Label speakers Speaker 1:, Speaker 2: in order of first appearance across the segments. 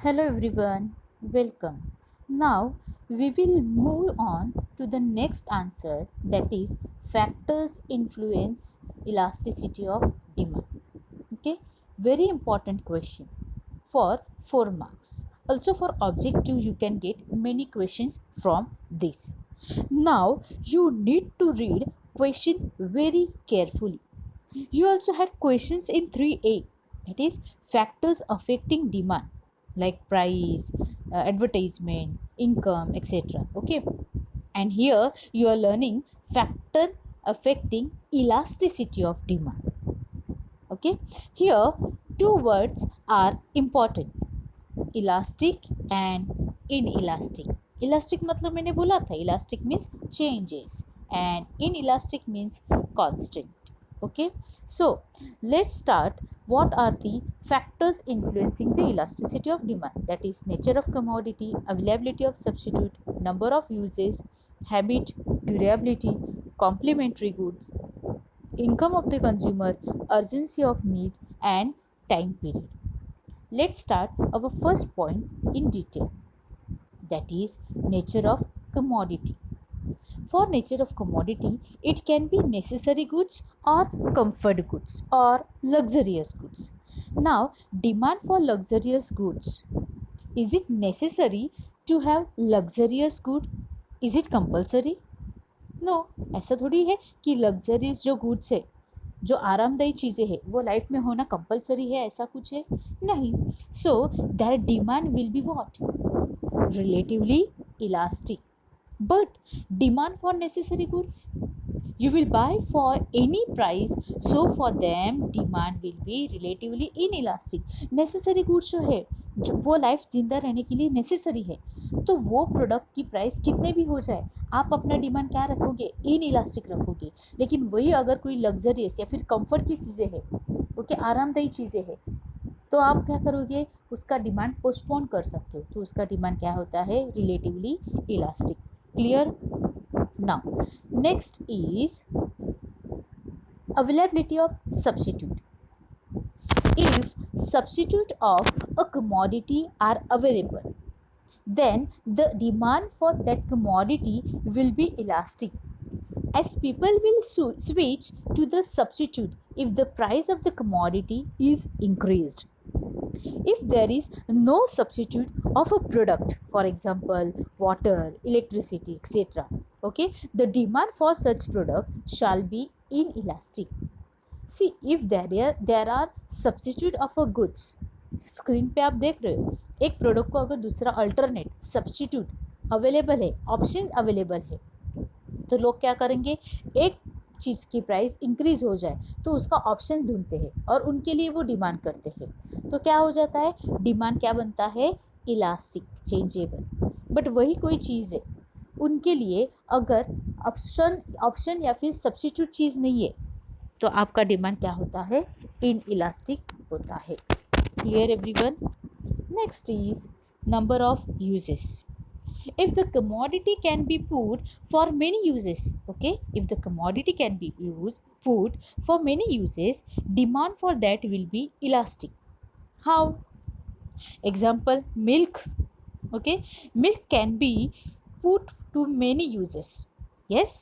Speaker 1: Hello everyone, welcome. Now we will move on to the next answer, that is factors influence elasticity of demand. Okay, very important question for 4 marks. Also for objective you can get many questions from this. Now you need to read question very carefully. You also had questions in 3A, that is factors affecting demand like price, advertisement, income, etc. Okay, and here you are learning factor affecting elasticity of demand. Okay, here two words are important, elastic and in elastic. Elastic मतलब मैंने बोला था, elastic means changes and in elastic means constant. Okay, so let's start. What are the factors influencing the elasticity of demand? That is nature of commodity, availability of substitute, number of uses, habit, durability, complementary goods, income of the consumer, urgency of need, and time period. Let's start our first point in detail, that is nature of commodity. For nature of commodity, it can be necessary goods or comfort goods or luxurious goods. Now, demand for luxurious goods. Is it necessary to have luxurious good? Is it compulsory? No, ऐसा थोड़ी है कि luxuries जो goods है, जो आरामदायी चीज़ें हैं, वो लाइफ में होना कंपलसरी है, ऐसा कुछ है नहीं. So that demand will be what, relatively elastic. But demand for necessary goods, you will buy for any price, so for them demand will be relatively inelastic. Necessary goods जो है, जो वो लाइफ जिंदा रहने के लिए नेसेसरी है, तो वो प्रोडक्ट की प्राइस कितने भी हो जाए, आप अपना डिमांड क्या रखोगे, इन इलास्टिक रखोगे. लेकिन वही अगर कोई लग्जरियस या फिर कंफर्ट की चीज़ें हैं, ओके, आरामदायी चीज़ें हैं, तो आप क्या करोगे, उसका डिमांड पोस्टपोन कर सकते हो, तो उसका डिमांड क्या होता है, relatively elastic. Clear? Now, next is availability of substitute. If substitute of a commodity are available, then the demand for that commodity will be elastic, as people will switch to the substitute if the price of the commodity is increased. If there is no substitute of a product, for example water, electricity, etc., okay, the demand for such product shall be inelastic. See, if there are substitute of a goods, screen पे आप देख रहे हो, एक product को अगर दूसरा alternate substitute available है, ऑप्शन अवेलेबल है, तो लोग क्या करेंगे, एक चीज़ की प्राइस इंक्रीज हो जाए तो उसका ऑप्शन ढूंढते हैं और उनके लिए वो डिमांड करते हैं. तो क्या हो जाता है, डिमांड क्या बनता है, इलास्टिक, चेंजेबल. बट वही कोई चीज़ है, उनके लिए अगर ऑप्शन या फिर सब्स्टिट्यूट चीज़ नहीं है, तो आपका डिमांड क्या होता है, इन इलास्टिक होता है. Clear everyone? Next is number of uses. If the commodity can be put for many uses, okay, if the commodity can be put for many uses, demand for that will be elastic. How? Example, milk. Okay, milk can be put to many uses. Yes,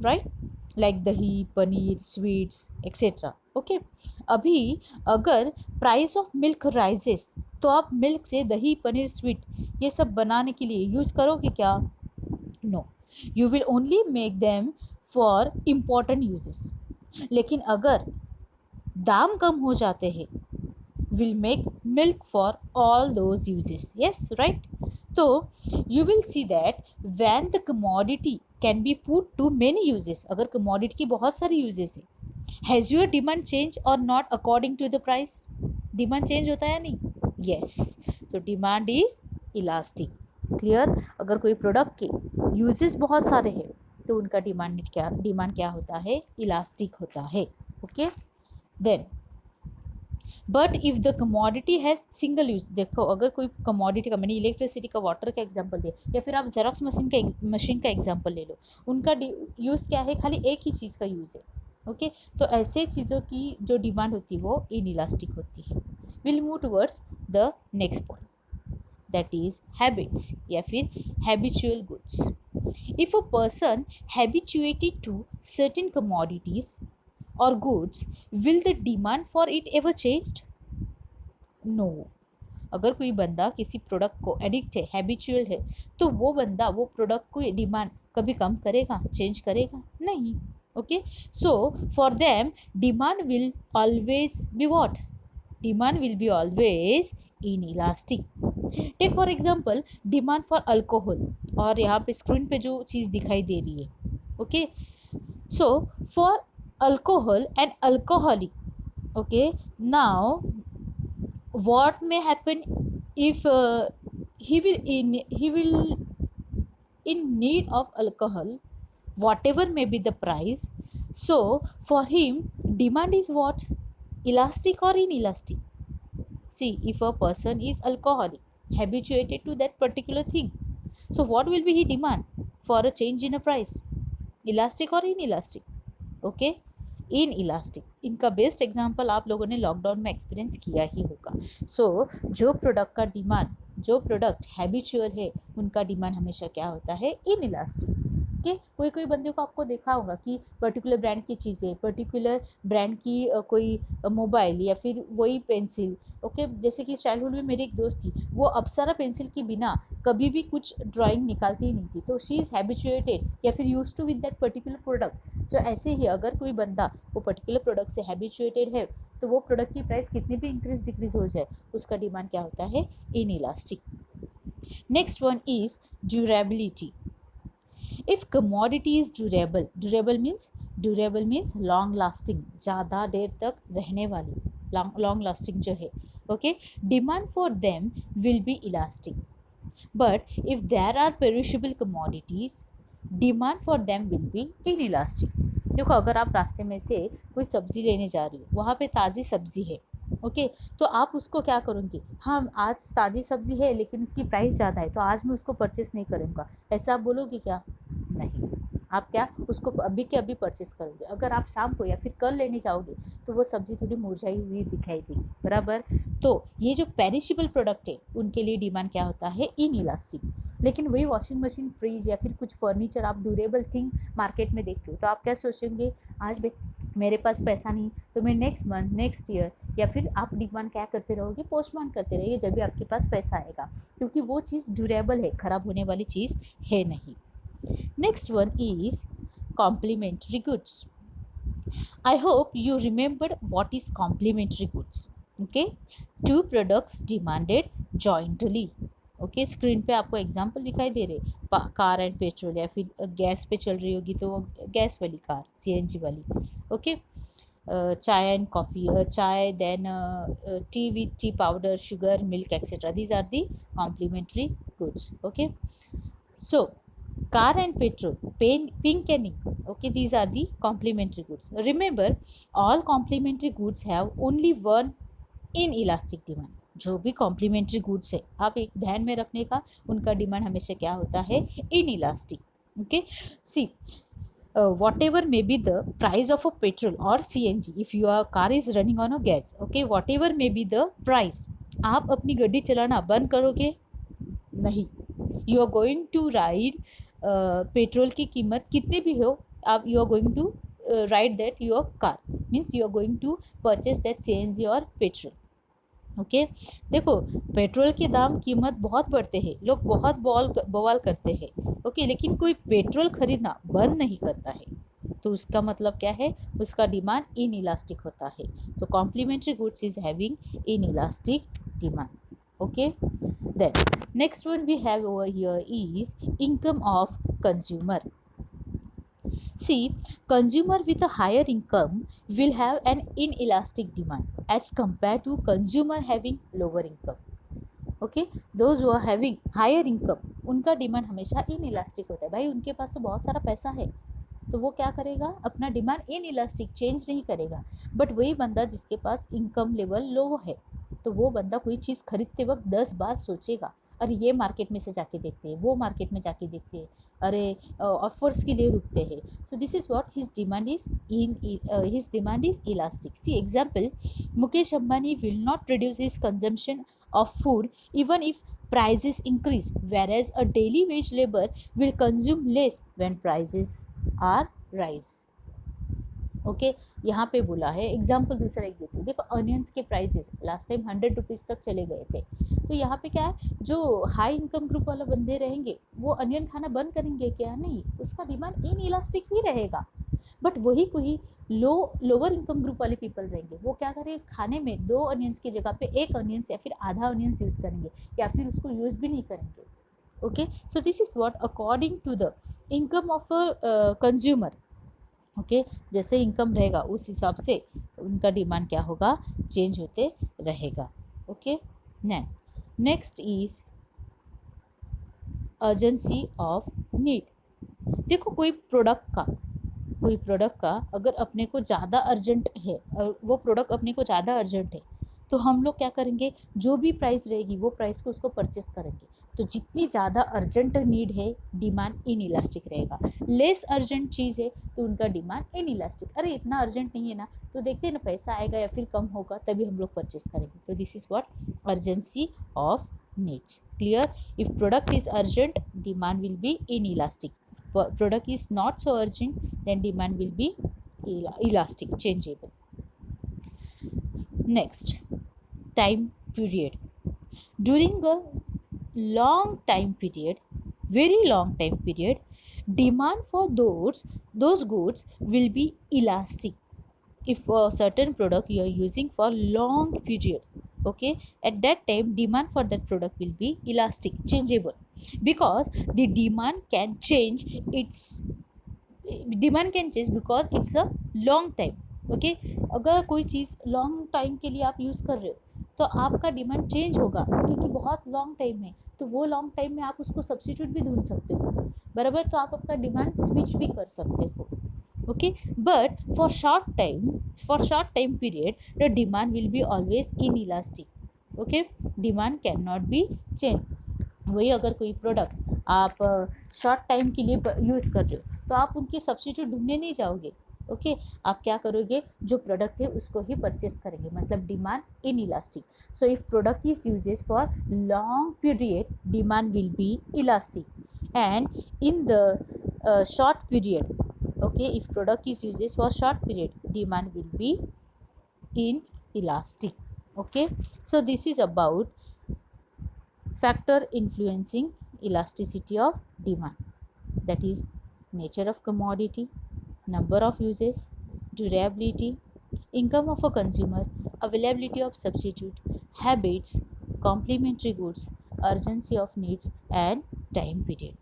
Speaker 1: right? Like dahi, paneer, sweets, etc. Okay, अभी अगर price of milk rises, तो आप milk से दही, paneer, sweet ये सब बनाने के लिए यूज़ करोगे क्या? No, you will only make them for important uses. लेकिन अगर दाम कम हो जाते हैं, will make milk for all those uses. Yes, right? तो you will see that when the commodity can be put to many uses, अगर commodity की बहुत सारी यूजेस है, हैज़ योर डिमांड चेंज और not according to the price? Demand change होता है नहीं? यस. तो डिमांड इज इलास्टिक. क्लियर? अगर कोई प्रोडक्ट के यूजेस बहुत सारे हैं, तो उनका डिमांड क्या होता है, इलास्टिक होता है. Okay, then but if the commodity has single use, देखो अगर कोई कमोडिटी का, मैंने इलेक्ट्रिसिटी का, वाटर का एग्जांपल दिया, या फिर आप जेरोक्स मशीन का एग्जांपल ले लो, उनका यूज़ क्या है, खाली एक ही चीज़ का यूज़ है. ओके, तो ऐसे चीज़ों की जो डिमांड होती है वो इन इलास्टिक होती है. Will move towards the next point. that is habits या फिर habitual goods. If a person habituated to certain commodities or goods, will the demand for it ever changed? No. अगर कोई बंदा किसी प्रोडक्ट को addict है, हैबिचुअल है, तो वो बंदा वो प्रोडक्ट को डिमांड कभी कम करेगा, चेंज करेगा नहीं. Okay, so for them demand will always be what? Demand will be always inelastic. Take for example demand for alcohol, और यहाँ पे स्क्रीन पे जो चीज़ दिखाई दे रही है. Okay, so for alcohol and alcoholic, okay, now what may happen if he will in need of alcohol, whatever may be the price. So for him demand is what? Elastic or inelastic? See, if a person is alcoholic, habituated to that particular thing, so what will be he demand for a change in a price? Elastic or inelastic? Okay, in elastic. इनका best example आप लोगों ने lockdown में experience किया ही होगा. सो जो product का demand, जो प्रोडक्ट हैबिचुअल है, उनका डिमांड हमेशा क्या होता है? Inelastic. ओके, कोई कोई बंदे को आपको देखा होगा कि पर्टिकुलर ब्रांड की चीज़ें, पर्टिकुलर ब्रांड की कोई मोबाइल या फिर वही पेंसिल. ओके, जैसे कि चाइल्डहुड में मेरी एक दोस्त थी, वो अप्सरा पेंसिल के बिना कभी भी कुछ ड्राइंग निकालती ही नहीं थी. तो शी इज़ हैबिचुएटेड या फिर used to with that particular product. So ऐसे ही अगर कोई बंदा वो पर्टिकुलर प्रोडक्ट से हैबिचुएटेड है, तो वो प्रोडक्ट की प्राइस कितनी भी इंक्रीज डिक्रीज हो जाए, उसका डिमांड क्या होता है? Inelastic. Next one is durability. If commodity is durable, durable means long lasting, ज़्यादा देर तक रहने वाली, लॉन्ग लास्टिंग जो है. Okay, demand for them will be elastic. But if there are perishable commodities, demand for them will be inelastic. देखो, अगर आप रास्ते में से कोई सब्ज़ी लेने जा रही हो, वहाँ पे ताज़ी सब्ज़ी है. ओके, तो आप उसको क्या करोगे? हाँ, आज ताज़ी सब्ज़ी है लेकिन उसकी प्राइस ज़्यादा है, तो आज मैं उसको परचेस नहीं करूँगा, ऐसा आप बोलोगे क्या? नहीं. आप क्या उसको अभी के अभी परचेस करोगे. अगर आप शाम को या फिर कल लेने जाओगे, तो वो सब्ज़ी थोड़ी मुरझाई हुई दिखाई देगी. बराबर. तो ये जो पेरिशेबल प्रोडक्ट है, उनके लिए डिमांड क्या होता है? In elastic. लेकिन वही वॉशिंग मशीन, फ्रिज या फिर कुछ फर्नीचर, आप ड्यूरेबल थिंग मार्केट में देखते हो, तो आप क्या सोचेंगे? आज मेरे पास पैसा नहीं, तो मैं नेक्स्ट मंथ, नेक्स्ट ईयर, या फिर आप डिमांड क्या करते रहोगे? पोस्टपोन करते रहिए जब भी आपके पास पैसा आएगा, क्योंकि वो चीज़ ड्यूरेबल है, ख़राब होने वाली चीज़ है नहीं. Next one is complementary goods. I hope you remembered what is complementary goods. Okay, two products demanded jointly. Okay, screen पे आपको एग्जांपल दिखाई दे रहे, कार एंड पेट्रोल, या फिर गैस पे चल रही होगी तो गैस वाली कार, सीएनजी वाली. Okay, chai and coffee, chai, then tea with tea powder, sugar, milk, etcetera. These are the complementary goods. Okay, so car and petrol, pink and ink. Okay, these are the complementary goods. Remember, all complementary goods have only one inelastic demand. जो भी complementary goods है, आप एक ध्यान में रखने का, उनका डिमांड हमेशा क्या होता है? Inelastic. Okay, see, whatever may be the price of a petrol or CNG, if your car is running on a gas, okay, whatever may be the price, आप अपनी गाड़ी चलाना बंद करोगे? नहीं. You are going to ride, petrol की कीमत कितनी भी हो, आप you are going to ride that your car, means you are going to purchase that CNG और पेट्रोल. ओके, देखो, पेट्रोल के दाम, कीमत बहुत बढ़ते हैं, लोग बहुत बवाल करते हैं. ओके, लेकिन कोई पेट्रोल खरीदना बंद नहीं करता है, तो उसका मतलब क्या है? उसका डिमांड इन इलास्टिक होता है. So complementary goods is having inelastic demand. Okay, then next one we have over here is income of consumer. See, consumer with a higher income will have an inelastic demand as compared to consumer having lower income. Okay, those who are having higher income, उनका demand हमेशा inelastic होता है. भाई, उनके पास तो बहुत सारा पैसा है, तो वो क्या करेगा? अपना डिमांड इन इलास्टिक चेंज नहीं करेगा. बट वही बंदा जिसके पास इनकम लेवल लो है, तो वो बंदा कोई चीज़ खरीदते वक्त 10 बार सोचेगा, अरे ये मार्केट में से जाके देखते हैं, वो मार्केट में जाके देखते हैं, अरे ऑफर्स के लिए रुकते हैं. So this is what his demand is elastic. See example, Mukesh Ambani will not reduce his consumption of food even if prices increase, whereas a daily wage labor will consume less when prices are rise. Okay यहाँ पे बोला है example दूसरा एक देते हैं. देखो onions के प्राइजेस लास्ट टाइम 100 रुपीज़ तक चले गए थे. तो यहाँ पे क्या है, जो हाई इनकम ग्रुप वाला बंदे रहेंगे वो अनियन खाना बंद करेंगे क्या? नहीं, उसका डिमांड इन इलास्टिक ही रहेगा. बट वही कोई लोअर इनकम ग्रुप वाले पीपल रहेंगे, वो क्या करेंगे, खाने में 2 अनियंस की जगह पे 1 अनियंस या फिर आधा अनियंस यूज़ करेंगे, या फिर उसको यूज़ भी नहीं करेंगे. Okay, so this is what according to the income of a consumer. Okay, जैसे इनकम रहेगा उस हिसाब से उनका डिमांड क्या होगा, चेंज होते रहेगा. Okay, next is urgency of need. देखो कोई प्रोडक्ट का अगर अपने को ज़्यादा अर्जेंट है, वो प्रोडक्ट अपने को ज़्यादा अर्जेंट है, तो हम लोग क्या करेंगे, जो भी प्राइस रहेगी वो प्राइस को उसको परचेस करेंगे. तो जितनी ज़्यादा अर्जेंट नीड है डिमांड इन इलास्टिक रहेगा. लेस अर्जेंट चीज़ है तो उनका डिमांड इन इलास्टिक. अरे इतना अर्जेंट नहीं है ना, तो देखते हैं ना पैसा आएगा या फिर कम होगा तभी हम लोग परचेस करेंगे. तो this is what urgency of needs. Clear? If product is urgent demand will be in elastic. Product is not so urgent, then demand will be elastic, changeable. Next, time period. During a long time period, very long time period, demand for those goods will be elastic. If a certain product you are using for long period, okay, at that time demand for that product will be elastic, changeable, because the demand can change because it's a long time. Okay, अगर कोई चीज़ long time के लिए आप use कर रहे हो तो आपका डिमांड चेंज होगा, क्योंकि बहुत लॉन्ग टाइम है. तो वो लॉन्ग टाइम में आप उसको सब्स्टिट्यूट भी ढूंढ सकते हो, बराबर. तो आप आपका डिमांड स्विच भी कर सकते हो. Okay, but for short time period the demand will be always inelastic. Okay, demand cannot be changed. वही अगर कोई प्रोडक्ट आप शॉर्ट टाइम के लिए यूज़ कर रहे हो तो आप उनके सब्स्टिट्यूट ढूंढने नहीं जाओगे. ओके, आप क्या करोगे, जो प्रोडक्ट है उसको ही परचेस करेंगे, मतलब demand in elastic. So if product is uses for long period demand will be elastic, and in the short period, okay, if product is uses for short period demand will be inelastic. Okay, so this is about factor influencing elasticity of demand, that is nature of commodity, number of uses, durability, income of a consumer, availability of substitute, habits, complementary goods, urgency of needs and time period.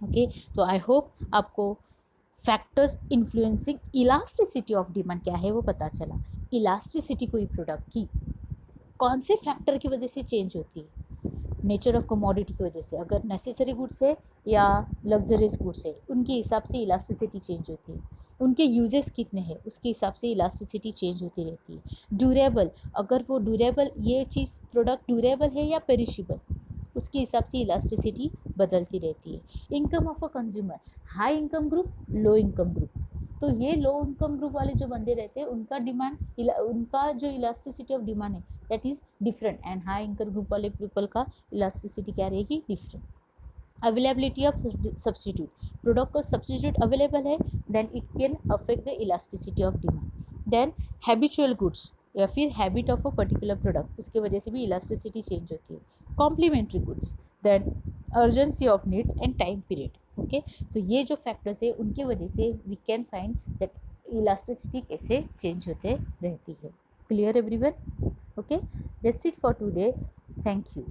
Speaker 1: Okay, तो I hope आपको factors influencing elasticity of demand क्या है वो पता चला. Elasticity कोई product की कौन से फैक्टर की वजह से चेंज होती है, नेचर ऑफ कमोडिटी की वजह से. अगर नेसेसरी गुड्स है या लग्जरियस गुड्स है उनके हिसाब से इलास्टिसिटी चेंज होती है. उनके यूजेस कितने हैं उसके हिसाब से इलास्टिसिटी चेंज होती रहती है. ड्यूरेबल, अगर वो ड्यूरेबल, ये चीज़ प्रोडक्ट ड्यूरेबल है या पेरिशेबल, उसके हिसाब से इलास्टिसिटी बदलती रहती है. Income of a consumer, high income group, low income group. तो ये लो इनकम ग्रुप वाले जो बंदे रहते हैं उनका डिमांड, उनका जो इलास्टिसिटी ऑफ डिमांड है that is different, and high income group वाले पीपल का इलास्टिसिटी क्या रहेगी, different. Availability of substitute, product का सब्स्टिट्यूट अवेलेबल है then it can affect the elasticity of demand. Then habitual goods या फिर habit of a particular product, उसके वजह से भी इलास्टिसिटी चेंज होती है. Complementary goods, then urgency of needs and time period. Okay, तो ये जो फैक्टर्स है उनकी वजह से we can find that elasticity कैसे चेंज होते रहती है. Clear everyone? Okay, that's it for today. Thank you.